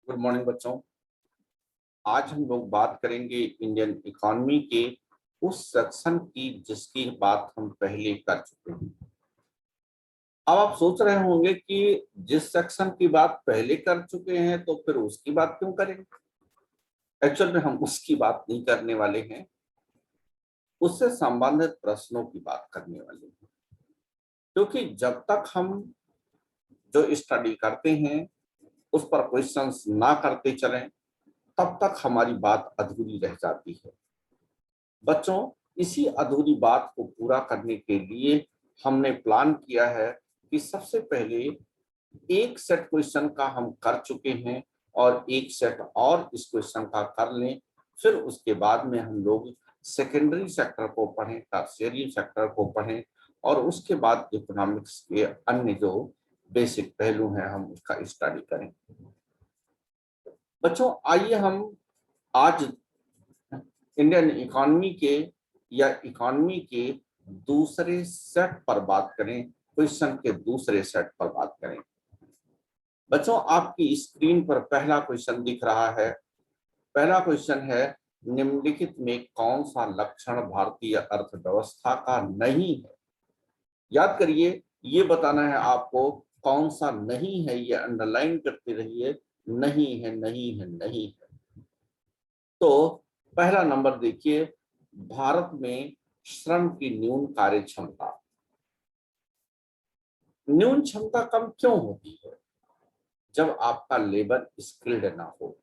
Good morning बच्चों। आज हम लोग बात करेंगे इंडियन इकोनॉमी के उस सेक्शन की जिसकी बात हम पहले कर चुके हैं। अब आप सोच रहे होंगे कि जिस सेक्शन की बात पहले कर चुके हैं तो फिर उसकी बात क्यों करेंगे। एक्चुअल में हम उसकी बात नहीं करने वाले हैं, उससे संबंधित प्रश्नों की बात करने वाले हैं। क्योंकि जब तक हम जो स्टडी करते हैं उस पर क्वेश्चंस ना करते चलें तब तक हमारी बात अधूरी रह जाती है। बच्चों, इसी अधूरी बात को पूरा करने के लिए हमने प्लान किया है कि सबसे पहले एक सेट क्वेश्चन का हम कर चुके हैं और एक सेट और इस क्वेश्चन का कर लें। फिर उसके बाद में हम लोग सेकेंडरी सेक्टर को पढ़ें, टर्शियरी सेक्टर को पढ़ें और उसके बाद इकोनॉमिक्स के अन्य जो बेसिक पहलू हैं हम उसका स्टडी करें। बच्चों, आइए हम आज इंडियन इकोनॉमी के या इकोनॉमी के दूसरे सेट पर बात करें, क्वेश्चन के दूसरे सेट पर बात करें। बच्चों, आपकी स्क्रीन पर पहला क्वेश्चन दिख रहा है। पहला क्वेश्चन है, निम्नलिखित में कौन सा लक्षण भारतीय अर्थव्यवस्था का नहीं है। याद करिए, ये बताना है आपको कौन सा नहीं है, ये अंडरलाइन करते रहिए, नहीं है नहीं है नहीं है। तो पहला नंबर देखिए, भारत में श्रम की न्यून कार्य क्षमता। न्यून क्षमता कम क्यों होती है? जब आपका लेबर स्किल्ड ना हो।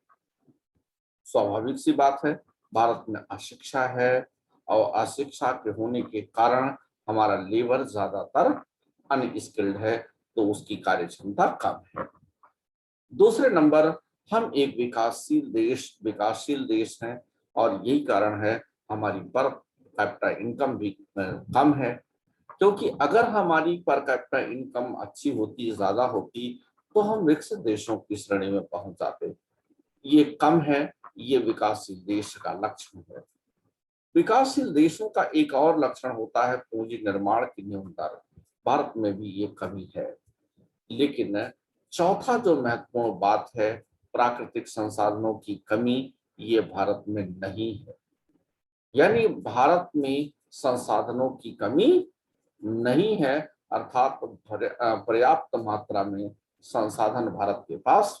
स्वाभाविक सी बात है, भारत में अशिक्षा है और अशिक्षा के होने के कारण हमारा लेबर ज्यादातर अनस्किल्ड है, तो उसकी कार्य क्षमता कम है। दूसरे नंबर, हम एक विकासशील देश हैं और यही कारण है हमारी पर कैपिटा इनकम भी कम है। क्योंकि अगर हमारी पर कैपिटा इनकम अच्छी होती, ज्यादा होती, तो हम विकसित देशों की श्रेणी में पहुंच जाते। ये कम है, ये विकासशील देश का लक्षण है। विकासशील देशों का एक और लक्षण होता है पूंजी निर्माण की न्यून दर। भारत में भी ये कमी है। लेकिन चौथा जो महत्वपूर्ण बात है, प्राकृतिक संसाधनों की कमी, ये भारत में नहीं है। यानी भारत में संसाधनों की कमी नहीं है, अर्थात पर्याप्त मात्रा में संसाधन भारत के पास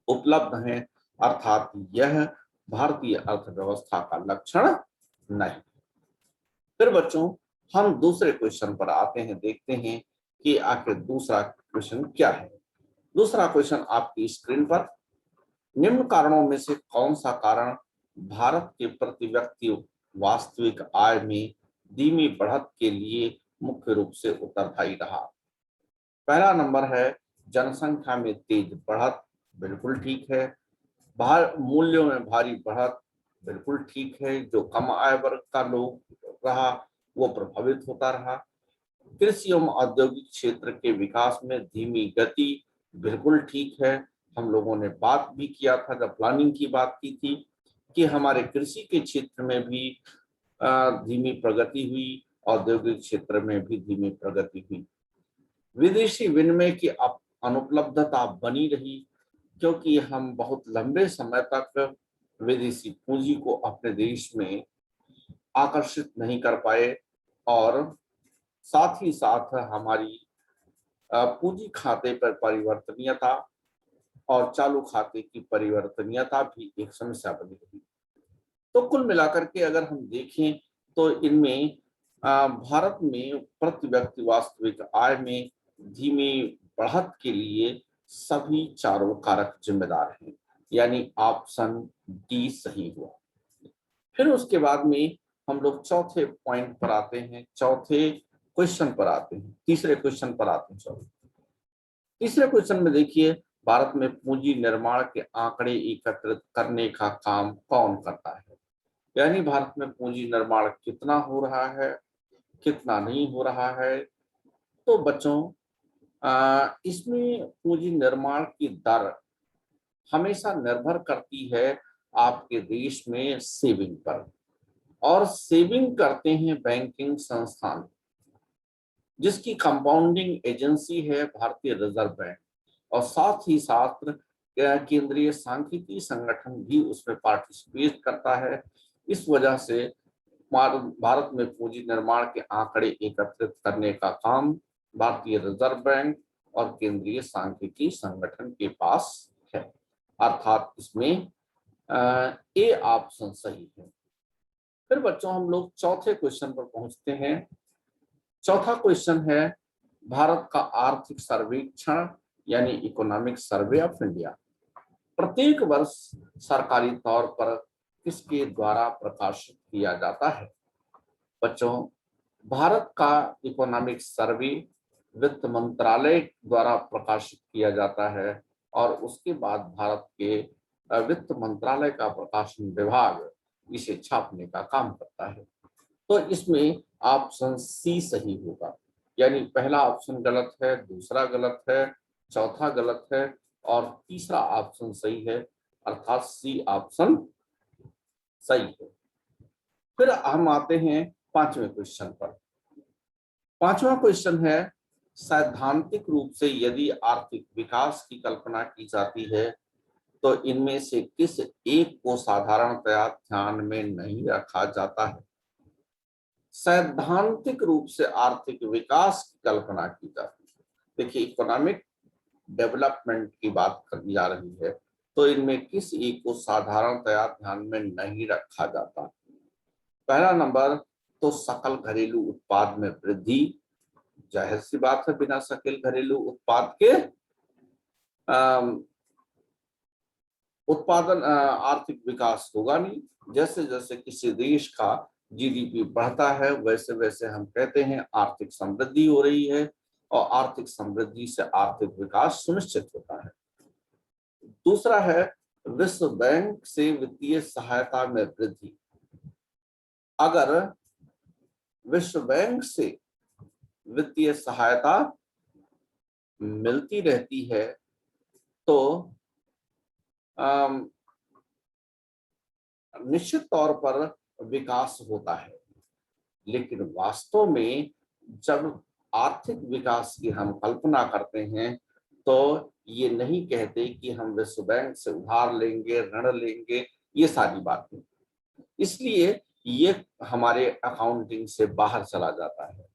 उपलब्ध हैं, अर्थात यह भारतीय अर्थव्यवस्था का लक्षण नहीं। फिर बच्चों, हम दूसरे क्वेश्चन पर आते हैं, देखते हैं कि आखिर दूसरा क्वेश्चन क्या है। दूसरा क्वेश्चन आपकी स्क्रीन पर, निम्न कारणों में से कौन सा कारण भारत के प्रति व्यक्ति वास्तविक आय में धीमी बढ़त के लिए मुख्य रूप से उत्तरदायी रहा। पहला नंबर है जनसंख्या में तेज बढ़त, बिल्कुल ठीक है। मूल्यों में भारी बढ़त, बिल्कुल ठीक है। जो कम आय वर्ग का लोग रहा वो प्रभावित होता रहा। कृषि एवं औद्योगिक क्षेत्र के विकास में धीमी गति, बिल्कुल ठीक है। हम लोगों ने बात भी किया था, जब प्लानिंग की बात की थी, कि हमारे कृषि के क्षेत्र में भी धीमी प्रगति हुई, औद्योगिक क्षेत्र में भी धीमी प्रगति हुई। विदेशी विनिमय की अनुपलब्धता बनी रही, क्योंकि हम बहुत लंबे समय तक विदेशी पूंजी को अपने देश में आकर्षित नहीं कर पाए और साथ ही साथ हमारी पूंजी खाते पर परिवर्तनीयता और चालू खाते की परिवर्तनीयता भी एक समस्या बनी रही। तो कुल मिलाकर के अगर हम देखें तो इनमें भारत में प्रति व्यक्ति वास्तविक आय में धीमी बढ़त के लिए सभी चारों कारक जिम्मेदार हैं, यानी ऑप्शन डी सही हुआ। फिर उसके बाद में हम लोग चौथे पॉइंट पर आते हैं, चौथे क्वेश्चन पर आते हैं, तीसरे क्वेश्चन पर आते हैं। सॉरी, तीसरे क्वेश्चन में देखिए, भारत में पूंजी निर्माण के आंकड़े एकत्रित करने का काम कौन करता है। यानी भारत में पूंजी निर्माण कितना हो रहा है, कितना नहीं हो रहा है। तो बच्चों, इसमें पूंजी निर्माण की दर हमेशा निर्भर करती है आपके देश में सेविंग पर, और सेविंग करते हैं बैंकिंग संस्थान, जिसकी कंपाउंडिंग एजेंसी है भारतीय रिजर्व बैंक, और साथ ही साथ केंद्रीय सांख्यिकी संगठन भी उसमें पार्टिसिपेट करता है। इस वजह से भारत में पूंजी निर्माण के आंकड़े एकत्रित करने का काम भारतीय रिजर्व बैंक और केंद्रीय सांख्यिकी संगठन के पास है। अर्थात इसमें ए ऑप्शन सही है। फिर बच्चों हम लोग चौथे क्वेश्चन पर पहुंचते हैं। चौथा क्वेश्चन है भारत का आर्थिक सर्वेक्षण यानी इकोनॉमिक सर्वे ऑफ इंडिया प्रत्येक वर्ष सरकारी तौर पर किसके द्वारा प्रकाशित किया जाता है? बच्चों, भारत का इकोनॉमिक सर्वे वित्त मंत्रालय द्वारा प्रकाशित किया जाता है और उसके बाद भारत के वित्त मंत्रालय का प्रकाशन विभाग इसे छापने का काम करता है। तो इसमें ऑप्शन सी सही होगा, यानी पहला ऑप्शन गलत है, दूसरा गलत है, चौथा गलत है और तीसरा ऑप्शन सही है, अर्थात सी ऑप्शन सही है। फिर हम आते हैं पांचवें क्वेश्चन पर। पांचवा क्वेश्चन है सैद्धांतिक रूप से यदि आर्थिक विकास की कल्पना की जाती है तो इनमें से किस एक को साधारणतया ध्यान में नहीं रखा जाता है? सैद्धांतिक रूप से आर्थिक विकास की कल्पना की जाती है। देखिए, इकोनॉमिक डेवलपमेंट की बात करी जा रही है, तो इनमें किस एक को साधारणतया ध्यान में नहीं रखा जाता? पहला नंबर तो सकल घरेलू उत्पाद में वृद्धि। जाहिर सी बात है, बिना सकल घरेलू उत्पाद के उत्पादन आर्थिक विकास होगा नहीं। जैसे जैसे किसी देश का जीडीपी बढ़ता है वैसे वैसे हम कहते हैं आर्थिक समृद्धि हो रही है और आर्थिक समृद्धि से आर्थिक विकास सुनिश्चित होता है। दूसरा है विश्व बैंक से वित्तीय सहायता में वृद्धि। अगर विश्व बैंक से वित्तीय सहायता मिलती रहती है तो निश्चित तौर पर विकास होता है, लेकिन वास्तव में जब आर्थिक विकास की हम कल्पना करते हैं तो ये नहीं कहते कि हम विश्व बैंक से उधार लेंगे, ऋण लेंगे, ये सारी बातें, इसलिए ये हमारे अकाउंटिंग से बाहर चला जाता है।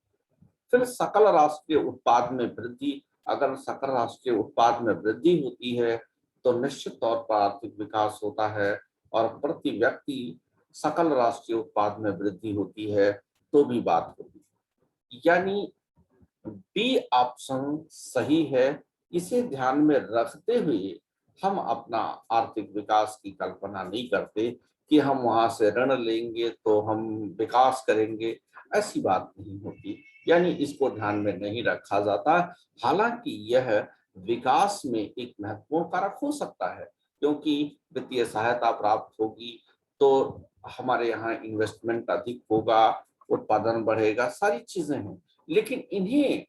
फिर सकल राष्ट्रीय उत्पाद में वृद्धि। अगर सकल राष्ट्रीय उत्पाद में वृद्धि होती है तो निश्चित तौर पर आर्थिक विकास होता है और प्रति व्यक्ति सकल राष्ट्रीय उत्पाद में वृद्धि होती है तो भी बात होगी, यानी बी ऑप्शन सही है। इसे ध्यान में रखते हुए हम अपना आर्थिक विकास की कल्पना नहीं करते कि हम वहां से ऋण लेंगे तो हम विकास करेंगे, ऐसी बात नहीं होती, यानी इसको ध्यान में नहीं रखा जाता। हालांकि यह विकास में एक महत्वपूर्ण कारक हो सकता है, क्योंकि वित्तीय सहायता प्राप्त होगी तो हमारे यहाँ इन्वेस्टमेंट अधिक होगा, उत्पादन बढ़ेगा, सारी चीजें हैं, लेकिन इन्हें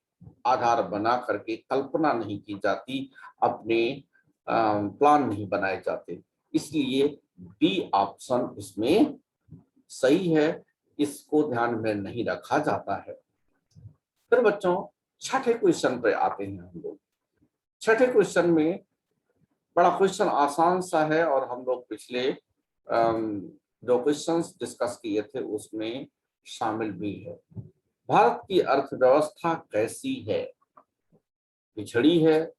आधार बना करके कल्पना नहीं की जाती, अपने प्लान नहीं बनाए जाते, इसलिए बी ऑप्शन इसमें सही है, इसको ध्यान में नहीं रखा जाता है। फिर बच्चों छठे क्वेश्चन पे आते हैं हम लोग। छठे क्वेश्चन में बड़ा क्वेश्चन आसान सा है और हम लोग पिछले जो क्वेश्चंस डिस्कस किए थे उसमें शामिल भी है। भारत की अर्थव्यवस्था कैसी है? पिछड़ी है,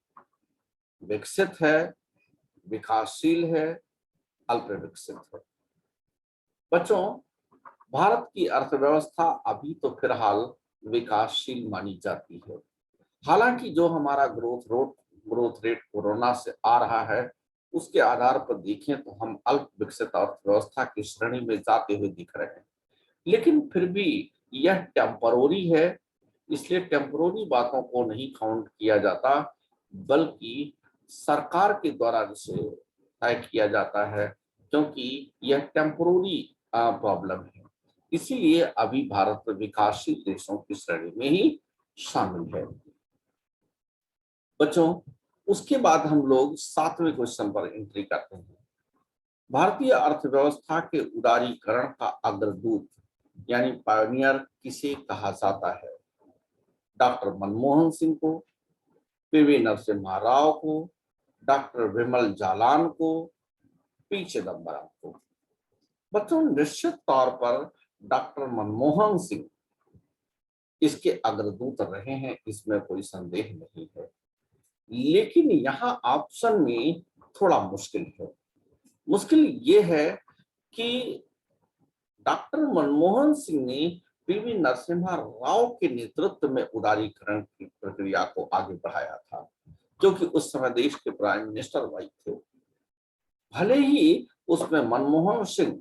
विकसित है, विकासशील है, अल्प विकसित है? बच्चों, भारत की अर्थव्यवस्था अभी तो फिलहाल विकासशील मानी जाती है। हालांकि जो हमारा ग्रोथ रेट कोरोना से आ रहा है उसके आधार पर देखें तो हम अल्प विकसित अर्थव्यवस्था की श्रेणी में जाते हुए दिख रहे हैं, लेकिन फिर भी यह टेम्पररी है, इसलिए टेम्पररी बातों को नहीं काउंट किया जाता, बल्कि सरकार के द्वारा इसे तय किया जाता है, क्योंकि यह टेम्पररी प्रॉब्लम है, इसीलिए अभी भारत विकासशील देशों की श्रेणी में ही शामिल है। बच्चों, उसके बाद हम लोग सातवें क्वेश्चन पर एंट्री करते हैं। भारतीय अर्थव्यवस्था के उदारीकरण का अग्रदूत यानी पायनियर किसे कहा जाता है? डॉक्टर मनमोहन सिंह को, पीवी नरसिम्हा राव को, डॉक्टर विमल जालान को, पी चिदम्बरम को। बच्चों, निश्चित तौर पर डॉक्टर मनमोहन सिंह इसके अग्रदूत रहे हैं, इसमें कोई संदेह नहीं है। लेकिन यहाँ ऑप्शन में थोड़ा मुश्किल है। मुश्किल ये है कि डॉक्टर मनमोहन सिंह ने पीवी नरसिम्हा राव के नेतृत्व में उदारीकरण की प्रक्रिया को आगे बढ़ाया था, क्योंकि उस समय देश के प्राइम मिनिस्टर वही थे। भले ही उसमें मनमोहन सिंह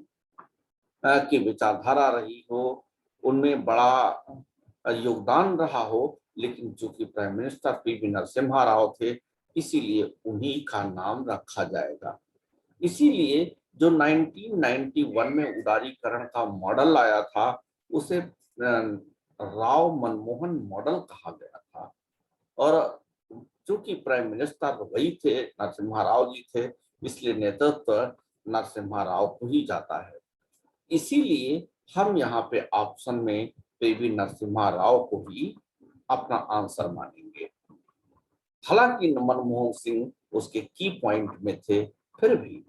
की विचारधारा रही हो, उनमें बड़ा योगदान रहा हो, लेकिन चूंकि prime minister PV Narasimha Rao थे, इसीलिए उन्हीं का नाम रखा जाएगा। इसीलिए जो 1991 में उदारीकरण का मॉडल आया था, उसे राव मनमोहन मॉडल कहा गया था। और चूंकि प्राइम मिनिस्टर वही थे, नरसिम्हा राव जी थे, इसलिए नेतृत्व नरसिम्हा राव को ही जाता है। इसीलिए हम यहाँ पे ऑप्शन में पीवी नरसिम्हा राव को ही अपना आंसर मानेंगे। हालांकि मनमोहन सिंह उसके की पॉइंट में थे, फिर भी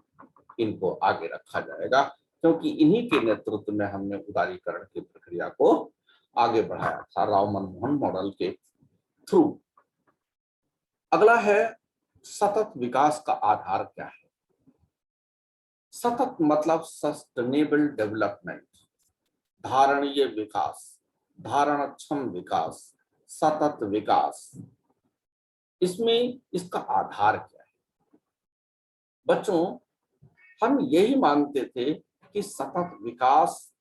इनको आगे रखा जाएगा, क्योंकि इन्हीं के नेतृत्व में हमने उदारीकरण की प्रक्रिया को आगे बढ़ाया था, राव मनमोहन मॉडल के थ्रू। अगला है, सतत विकास का आधार क्या है? सतत मतलब सस्टेनेबल डेवलपमेंट, धारणीय विकास, धारणक्षम विकास, सतत विकास। इसमें इसका आधार क्या है? बच्चों, हम यही मानते थे कि सतत विकास,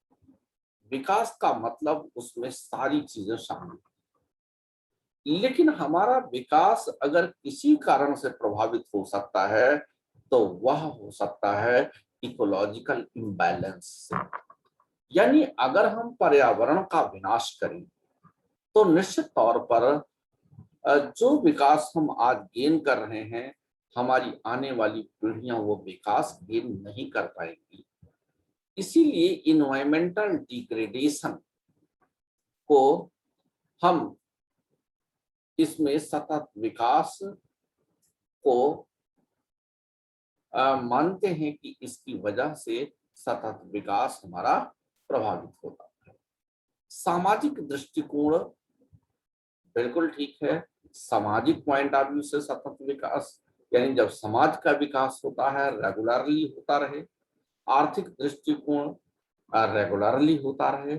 विकास का मतलब उसमें सारी चीजें शामिल, लेकिन हमारा विकास अगर किसी कारण से प्रभावित हो सकता है तो वह हो सकता है इकोलॉजिकल इम्बैलेंस से। यानी अगर हम पर्यावरण का विनाश करें तो निश्चित तौर पर जो विकास हम आज गेन कर रहे हैं, हमारी आने वाली पीढ़ियां वो विकास गेन नहीं कर पाएंगी। इसीलिए इन्वायरमेंटल डिग्रेडेशन को हम इसमें सतत विकास को मानते हैं कि इसकी वजह से सतत विकास हमारा प्रभावित होता है। सामाजिक दृष्टिकोण बिल्कुल ठीक है। सामाजिक पॉइंट ऑफ व्यू से सतत विकास यानी जब समाज का विकास होता है, रेगुलरली होता रहे। आर्थिक दृष्टिकोण रेगुलरली होता रहे।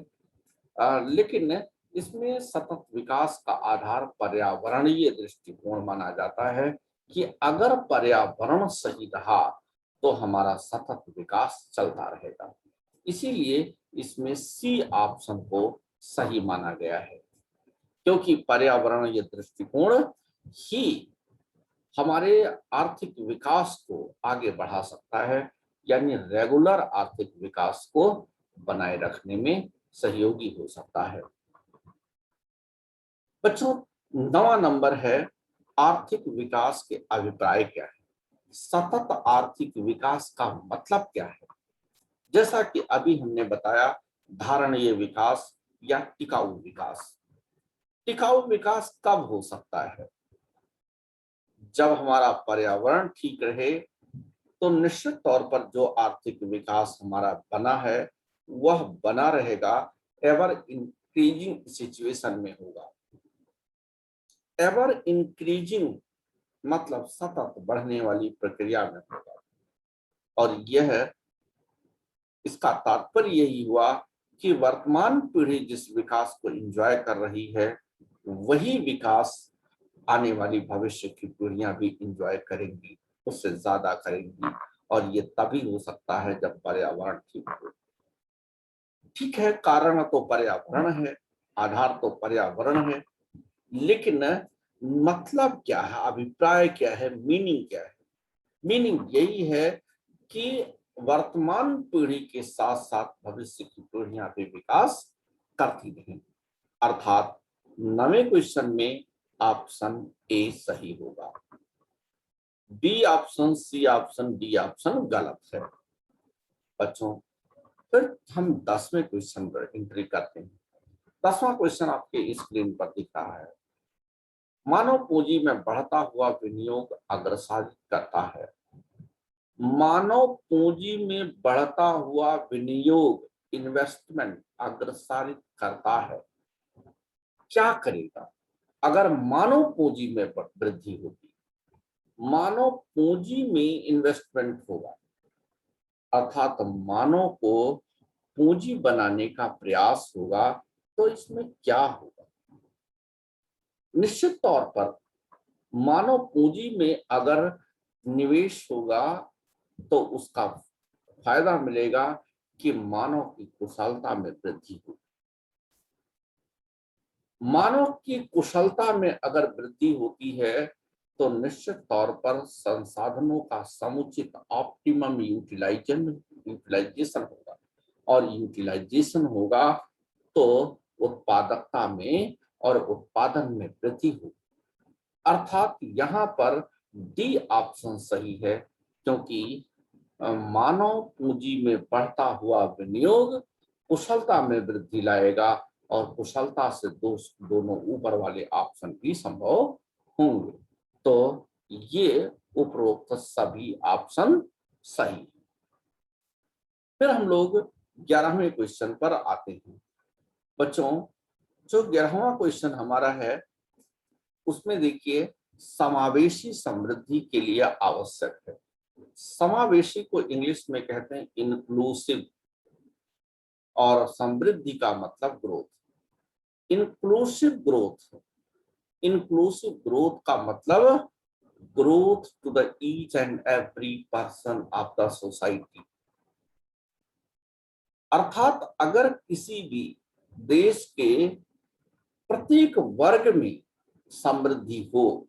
लेकिन इसमें सतत विकास का आधार पर्यावरणीय दृष्टिकोण माना जाता है कि अगर पर्यावरण सही रहा तो हमारा सतत विकास चलता रहेगा। इसीलिए इसमें सी ऑप्शन को सही माना गया है, क्योंकि पर्यावरणीय दृष्टिकोण ही हमारे आर्थिक विकास को आगे बढ़ा सकता है, यानी रेगुलर आर्थिक विकास को बनाए रखने में सहयोगी हो सकता है। बच्चों, 9वां नंबर है, आर्थिक विकास के अभिप्राय क्या है? सतत आर्थिक विकास का मतलब क्या है? जैसा कि अभी हमने बताया, धारणीय विकास या टिकाऊ विकास। टिकाऊ विकास कब हो सकता है? जब हमारा पर्यावरण ठीक रहे, तो निश्चित तौर पर जो आर्थिक विकास हमारा बना है वह बना रहेगा, एवर इंक्रीजिंग सिचुएशन में होगा। एवर इंक्रीजिंग मतलब सतत बढ़ने वाली प्रक्रिया में होगा। और यह इसका तात्पर्य यही हुआ कि वर्तमान पीढ़ी जिस विकास को एंजॉय कर रही है, वही विकास आने वाली भविष्य की पीढ़ियां भी एंजॉय करेंगी, उससे ज्यादा करेंगी। और ये तभी हो सकता है जब पर्यावरण ठीक हो। ठीक है, कारण तो पर्यावरण है, आधार तो पर्यावरण है, लेकिन मतलब क्या है, अभिप्राय क्या है, मीनिंग क्या है? मीनिंग यही है कि वर्तमान पीढ़ी के साथ साथ भविष्य की पीढ़ियां भी विकास करती रहें। अर्थात 9वें क्वेश्चन में ऑप्शन ए सही होगा। B option, C option, D option गलत है। बच्चों, फिर हम 10वें क्वेश्चन पर एंट्री करते हैं। 10वां क्वेश्चन आपके स्क्रीन पर दिख रहा है। मानव पूंजी में बढ़ता हुआ विनियोग अग्रसर करता है। मानव पूंजी में बढ़ता हुआ विनियोग, इन्वेस्टमेंट अग्रसर करता है। क्या करेगा? अगर मानव पूंजी में वृद्धि होगी, मानव पूंजी में इन्वेस्टमेंट होगा, अर्थात मानव को पूंजी बनाने का प्रयास होगा, तो इसमें क्या होगा? निश्चित तौर पर मानव पूंजी में अगर निवेश होगा तो उसका फायदा मिलेगा कि मानव की कुशलता में वृद्धि होगी। मानव की कुशलता में अगर वृद्धि होती है तो निश्चित तौर पर संसाधनों का समुचित ऑप्टिमम यूटिलाइजेशन होगा, और यूटिलाइजेशन होगा तो उत्पादकता में और उत्पादन में वृद्धि होगी। अर्थात यहाँ पर डी ऑप्शन सही है, क्योंकि मानव पूंजी में बढ़ता हुआ विनियोग कुशलता में वृद्धि लाएगा, और कुशलता से दोनों ऊपर वाले ऑप्शन भी संभव होंगे। तो ये उपरोक्त सभी ऑप्शन सही है। फिर हम लोग 11वें क्वेश्चन पर आते हैं। बच्चों, जो 11वां क्वेश्चन हमारा है उसमें देखिए, समावेशी समृद्धि के लिए आवश्यक है। समावेशी को इंग्लिश में कहते हैं इंक्लूसिव, और समृद्धि का मतलब growth. Inclusive growth, inclusive growth का मतलब growth to the each and every person of the society. अर्थात अगर किसी भी देश के प्रत्येक वर्ग में समृद्धि हो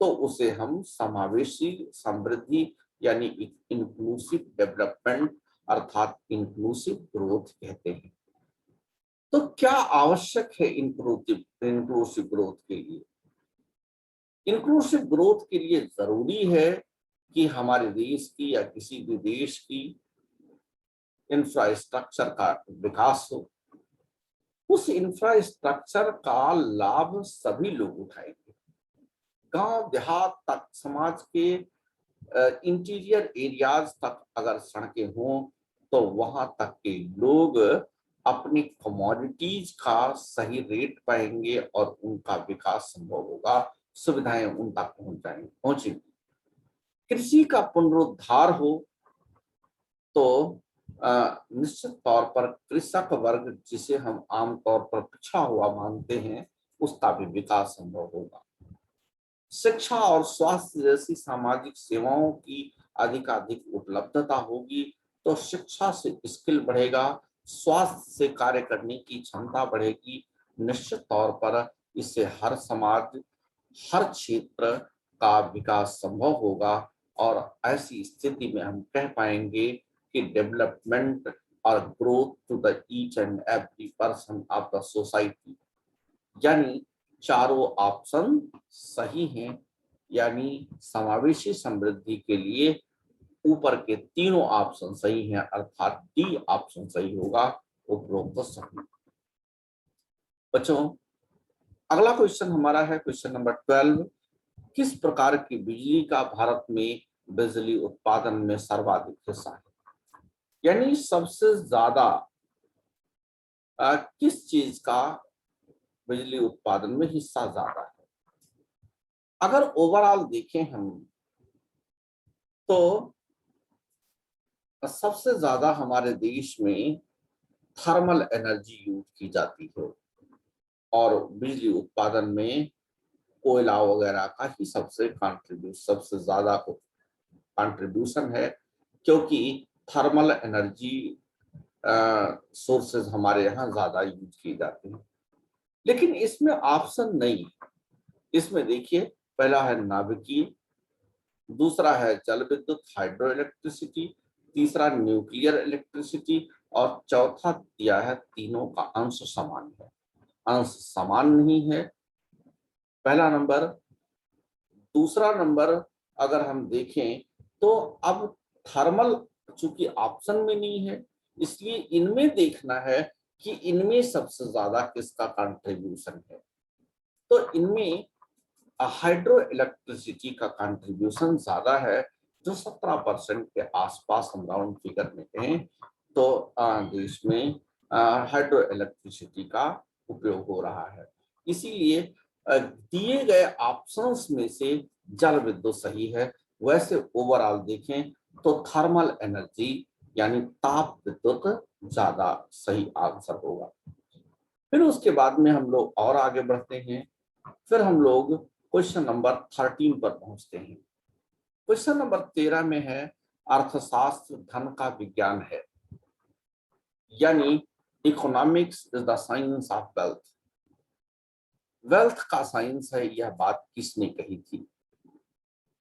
तो उसे हम समावेशी समृद्धि यानी इंक्लूसिव डेवलपमेंट अर्थात इंक्लूसिव ग्रोथ कहते हैं। तो क्या आवश्यक है इंक्लूसिव ग्रोथ के लिए? इंक्लूसिव ग्रोथ के लिए जरूरी है कि हमारे देश की या किसी भी देश की इंफ्रास्ट्रक्चर का विकास हो। उस इंफ्रास्ट्रक्चर का लाभ सभी लोग उठाएंगे। गांव देहात तक, समाज के इंटीरियर एरियाज तक अगर सड़कें हों तो वहां तक के लोग अपनी कमोडिटीज का सही रेट पाएंगे और उनका विकास संभव होगा, सुविधाएं उन तक पहुंचेंगी। कृषि का पुनरुद्धार हो तो निश्चित तौर पर कृषक वर्ग, जिसे हम आमतौर पर पिछड़ा हुआ मानते हैं, उसका भी विकास संभव होगा। शिक्षा और स्वास्थ्य जैसी सामाजिक सेवाओं की अधिकाधिक उपलब्धता होगी तो शिक्षा से स्किल बढ़ेगा, स्वास्थ्य से कार्य करने की क्षमता बढ़ेगी। निश्चित तौर पर इससे हर समाज, हर क्षेत्र का विकास संभव होगा, और ऐसी स्थिति में हम कह पाएंगे कि डेवलपमेंट और growth to the each and every person of the society, यानी चारों ऑप्शन सही हैं। यानी समावेशी समृद्धि के लिए ऊपर के तीनों ऑप्शन सही हैं, अर्थात डी ऑप्शन सही होगा, उपरोक्त सभी। बच्चों, अगला क्वेश्चन हमारा है क्वेश्चन नंबर 12। किस प्रकार की बिजली का भारत में बिजली उत्पादन में सर्वाधिक हिस्सा है? यानी सबसे ज्यादा किस चीज का बिजली उत्पादन में हिस्सा ज्यादा है? अगर ओवरऑल देखें हम तो सबसे ज्यादा हमारे देश में थर्मल एनर्जी यूज की जाती है, और बिजली उत्पादन में कोयला वगैरह का ही सबसे ज्यादा कंट्रीब्यूशन है, क्योंकि थर्मल एनर्जी सोर्सेज हमारे यहाँ ज्यादा यूज की जाती हैं। लेकिन इसमें ऑप्शन नहीं है। इसमें देखिए, पहला है नाभिकीय, दूसरा है जल विद्युत हाइड्रो इलेक्ट्रिसिटी, तीसरा न्यूक्लियर इलेक्ट्रिसिटी, और चौथा दिया है तीनों का अंश समान है। अंश समान नहीं है पहला नंबर। दूसरा नंबर अगर हम देखें तो अब थर्मल चूंकि ऑप्शन में नहीं है, इसलिए इनमें देखना है कि इनमें सबसे ज्यादा किसका कंट्रीब्यूशन है। तो इनमें हाइड्रो इलेक्ट्रिसिटी का कंट्रीब्यूशन ज्यादा है, जो 17% के आसपास हम राउंड फिगर में कहें तो देश में हाइड्रो इलेक्ट्रिसिटी का उपयोग हो रहा है। इसीलिए दिए गए ऑप्शंस में से जल विद्युत सही है। वैसे ओवरऑल देखें तो थर्मल एनर्जी यानी ताप विद्युत ज्यादा सही आंसर होगा। फिर उसके बाद में हम लोग और आगे बढ़ते हैं। फिर हम लोग क्वेश्चन नंबर 13 पर पहुंचते हैं। क्वेश्चन नंबर 13 में है अर्थशास्त्र धन का विज्ञान है, यानी economics is the science of wealth. Wealth का साइंस है, यह बात किसने कही थी?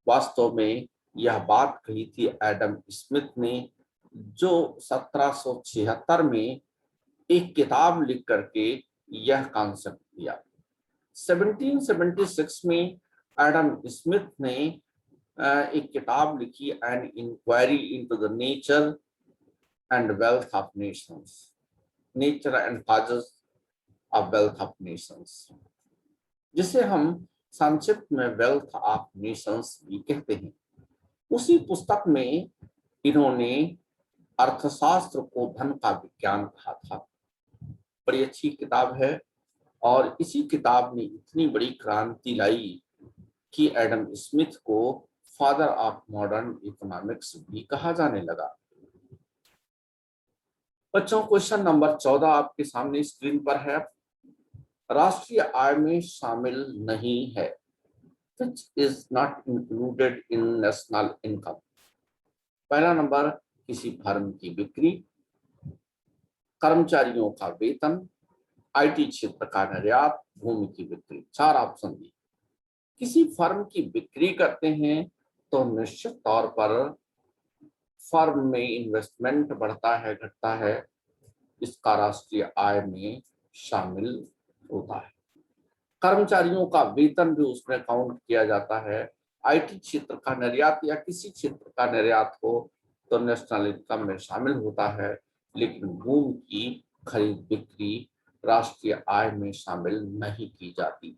वास्तव में यह बात कही थी एडम स्मिथ ने, जो 1776 में एक किताब लिख करके यह कॉन्सेप्ट दिया। 1776 में एडम स्मिथ ने एक किताब लिखी, an inquiry into the nature and wealth of nations, nature and causes of wealth of nations, जिसे हम संक्षिप्त में वेल्थ ऑफ नेशंस भी कहते हैं। उसी पुस्तक में इन्होंने अर्थशास्त्र को धन का विज्ञान कहा था। बड़ी अच्छी किताब है और इसी किताब ने इतनी बड़ी क्रांति लाई कि एडम स्मिथ को फादर ऑफ मॉडर्न इकोनॉमिक्स भी कहा जाने लगा। बच्चों, क्वेश्चन नंबर 14 आपके सामने स्क्रीन पर है। राष्ट्रीय आय में शामिल नहीं है, which is not included in national income। पहला नंबर किसी फर्म की बिक्री, कर्मचारियों का वेतन, आईटी क्षेत्र का निर्यात, भूमि की बिक्री। 4 ऑप्शन दिए। किसी फर्म की बिक्री करते हैं तो निश्चित तौर पर फर्म में इन्वेस्टमेंट बढ़ता है, घटता है, इसका राष्ट्रीय आय में शामिल होता है। कर्मचारियों का वेतन भी उसमें काउंट किया जाता है। आईटी क्षेत्र का निर्यात या किसी क्षेत्र का निर्यात हो तो नेशनल इनकम में शामिल होता है, लेकिन भूमि की खरीद बिक्री राष्ट्रीय आय में शामिल नहीं की जाती।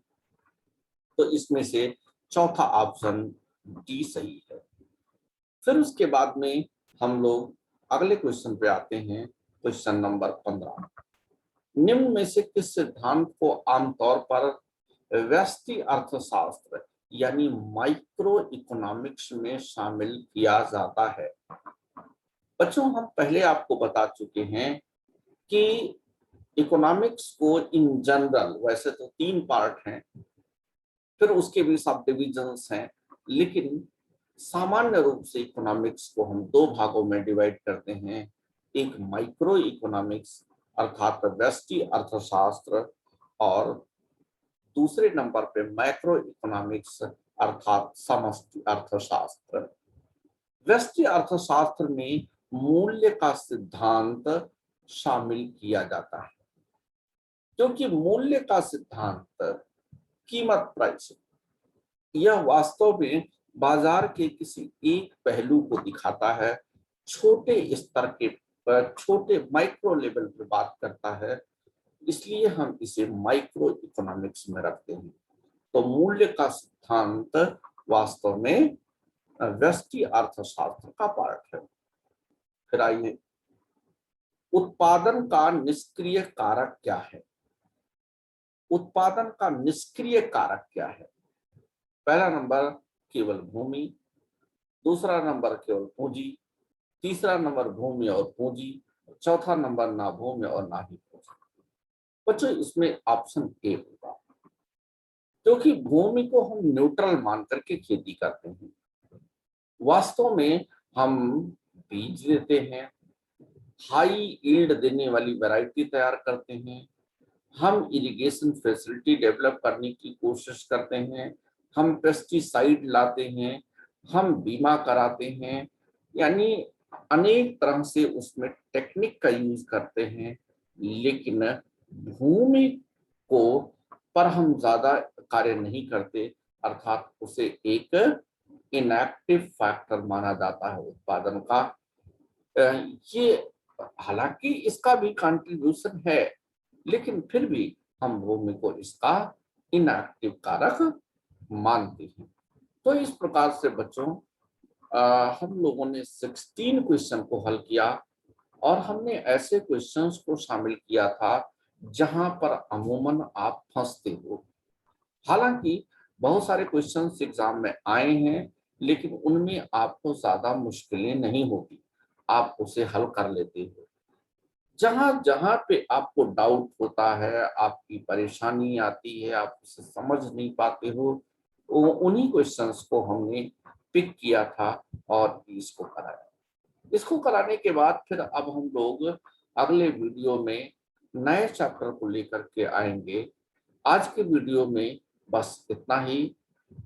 तो इसमें से चौथा ऑप्शन डी सही है। फिर उसके बाद में हम लोग अगले क्वेश्चन पे आते हैं, क्वेश्चन नंबर 15। निम्न में से किस सिद्धांत को आमतौर पर व्यष्टि अर्थशास्त्र यानी माइक्रो इकोनॉमिक्स में शामिल किया जाता है? बच्चों, हम पहले आपको बता चुके हैं कि इकोनॉमिक्स को इन जनरल वैसे तो 3 पार्ट हैं, फिर उसके भी सब डिविजन्स हैं, लेकिन सामान्य रूप से इकोनॉमिक्स को हम 2 भागों में डिवाइड करते हैं। एक माइक्रो इकोनॉमिक्स अर्थात व्यष्टि अर्थशास्त्र, और दूसरे नंबर पे मैक्रो इकोनॉमिक्स अर्थात समष्टि अर्थशास्त्र। व्यष्टि अर्थशास्त्र में मूल्य का सिद्धांत शामिल किया जाता है, क्योंकि मूल्य का सिद्धांत कीमत प्राइस, यह वास्तव में बाजार के किसी एक पहलू को दिखाता है, छोटे स्तर के पर, छोटे माइक्रो लेवल पर बात करता है, इसलिए हम इसे माइक्रो इकोनॉमिक्स में रखते हैं। तो मूल्य का सिद्धांत वास्तव में व्यष्टि अर्थशास्त्र का पार्ट है। फिर आइए, उत्पादन का निष्क्रिय कारक क्या है? उत्पादन का निष्क्रिय कारक क्या है? पहला नंबर केवल भूमि, दूसरा नंबर केवल पूंजी, तीसरा नंबर भूमि और पूंजी, चौथा नंबर ना भूमि और ना ही पूंजी। बच्चों, इसमें ऑप्शन ए होगा, क्योंकि भूमि को हम न्यूट्रल मान करके खेती करते हैं। वास्तव में हम बीज लेते हैं, हाई यील्ड देने वाली वैरायटी तैयार करते हैं, हम इरिगेशन फैसिलिटी डेवलप करने की कोशिश करते हैं, हम पेस्टिसाइड लाते हैं, हम बीमा कराते हैं, यानी अनेक तरह से उसमें टेक्निक का यूज करते हैं, लेकिन भूमि को पर हम ज्यादा कार्य नहीं करते, अर्थात उसे एक इनएक्टिव फैक्टर माना जाता है उत्पादन का। ये हालांकि इसका भी कंट्रीब्यूशन है, लेकिन फिर भी हम भूमि को इसका इनएक्टिव कारक मानते हैं। तो इस प्रकार से बच्चों हम लोगों ने 16 क्वेश्चन को हल किया और हमने ऐसे क्वेश्चंस को शामिल किया था जहां पर अमूमन आप फंसते हो। हालांकि बहुत सारे क्वेश्चंस एग्जाम में आए हैं, लेकिन उनमें आपको ज्यादा मुश्किलें नहीं होगी, आप उसे हल कर लेते हो। जहां जहां पे आपको डाउट होता है, आपकी परेशानी आती है, आप उसे समझ नहीं पाते हो, उन्हीं क्वेश्चंस को हमने पिक किया था और इसको कराया। इसको कराने के बाद फिर अब हम लोग अगले वीडियो में नए चैप्टर को लेकर के आएंगे। आज के वीडियो में बस इतना ही।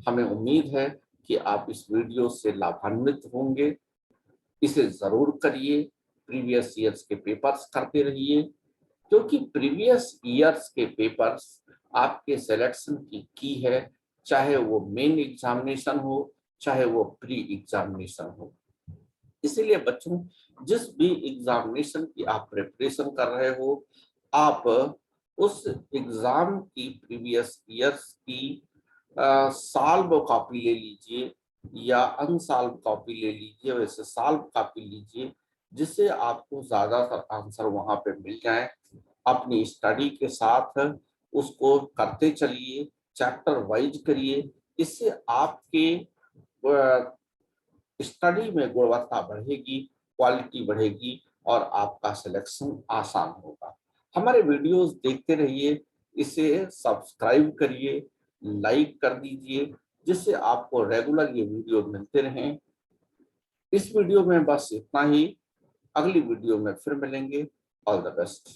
हमें उम्मीद है कि आप इस वीडियो से लाभान्वित होंगे। इसे जरूर करिए, प्रीवियस ईयर्स के पेपर्स करते रहिए, क्योंकि प्रीवियस ईयर्स के पेपर्स आपके सिलेक्शन की है, चाहे वो मेन एग्जामिनेशन हो, चाहे वो प्री एग्जामिनेशन हो। इसीलिए बच्चों, जिस भी एग्जामिनेशन की आप प्रिपरेशन कर रहे हो, आप उस एग्जाम की प्रीवियस ईयर्स की साल कॉपी ले लीजिए या अनसाल्व कॉपी ले लीजिए, वैसे साल्व कॉपी लीजिए, जिससे आपको ज्यादातर आंसर वहां पे मिल जाए। अपनी स्टडी के साथ उसको करते चलिए, चैप्टर वाइज करिए। इससे आपके स्टडी में गुणवत्ता बढ़ेगी, क्वालिटी बढ़ेगी और आपका सिलेक्शन आसान होगा। हमारे वीडियोस देखते रहिए, इसे सब्सक्राइब करिए, लाइक कर दीजिए, जिससे आपको रेगुलर ये वीडियो मिलते रहें। इस वीडियो में बस इतना ही। अगली वीडियो में फिर मिलेंगे। All the best.